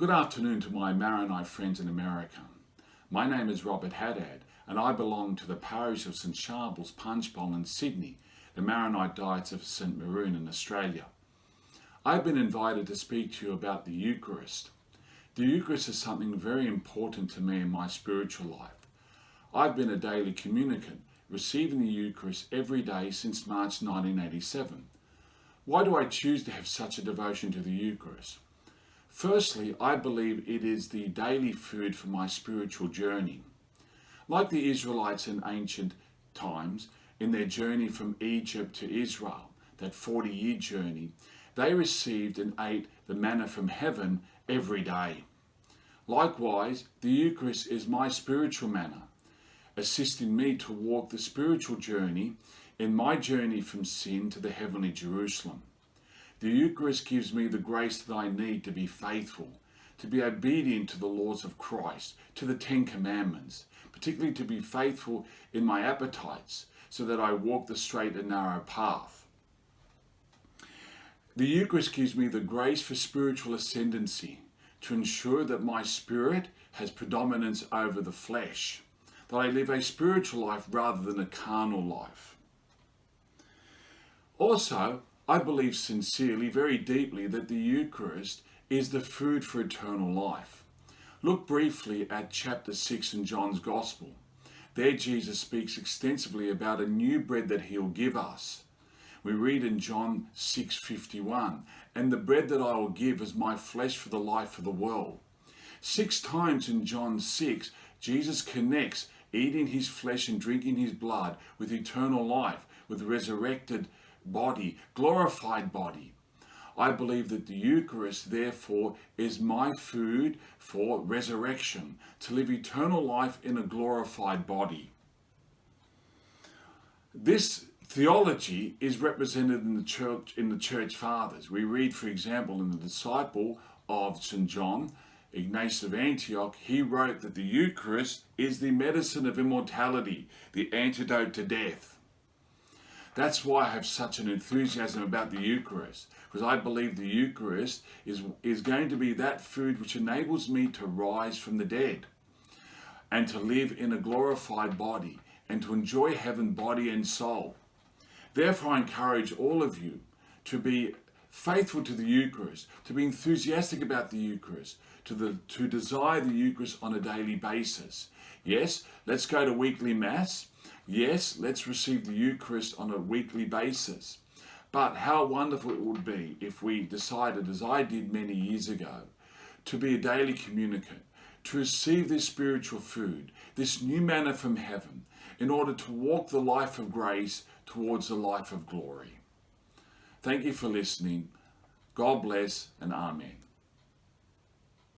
Good afternoon to my Maronite friends in America. My name is Robert Haddad and I belong to the parish of St Sharbles, Punchbowl in Sydney, the Maronite Diocese of St Maroon in Australia. I've been invited to speak to you about the Eucharist. The Eucharist is something very important to me in my spiritual life. I've been a daily communicant, receiving the Eucharist every day since March 1987. Why do I choose to have such a devotion to the Eucharist? Firstly, I believe it is the daily food for my spiritual journey. Like the Israelites in ancient times, in their journey from Egypt to Israel, that 40-year journey, they received and ate the manna from heaven every day. Likewise, the Eucharist is my spiritual manna, assisting me to walk the spiritual journey in my journey from sin to the heavenly Jerusalem. The Eucharist gives me the grace that I need to be faithful, to be obedient to the laws of Christ, to the 10 Commandments, particularly to be faithful in my appetites, so that I walk the straight and narrow path. The Eucharist gives me the grace for spiritual ascendancy, to ensure that my spirit has predominance over the flesh, that I live a spiritual life rather than a carnal life. Also, I believe sincerely, very deeply, that the Eucharist is the food for eternal life. Look briefly at chapter 6 in John's Gospel. There Jesus speaks extensively about a new bread that he'll give us. We read in John 6:51, "And the bread that I will give is my flesh for the life of the world." 6 times in John 6, Jesus connects eating his flesh and drinking his blood with eternal life, with resurrected body, glorified body. I believe that the Eucharist, therefore, is my food for resurrection, to live eternal life in a glorified body. This theology is represented in the church fathers. We read, for example, in the disciple of St John, Ignatius of Antioch, he wrote that the Eucharist is the medicine of immortality, the antidote to death. That's why I have such an enthusiasm about the Eucharist, because I believe the Eucharist is going to be that food which enables me to rise from the dead and to live in a glorified body and to enjoy heaven body and soul. Therefore, I encourage all of you to be faithful to the Eucharist, to be enthusiastic about the Eucharist, to desire the Eucharist on a daily basis. Yes, let's go to weekly Mass. Yes, let's receive the Eucharist on a weekly basis. But how wonderful it would be if we decided, as I did many years ago, to be a daily communicant, to receive this spiritual food, this new manna from heaven, in order to walk the life of grace towards the life of glory. Thank you for listening. God bless and Amen.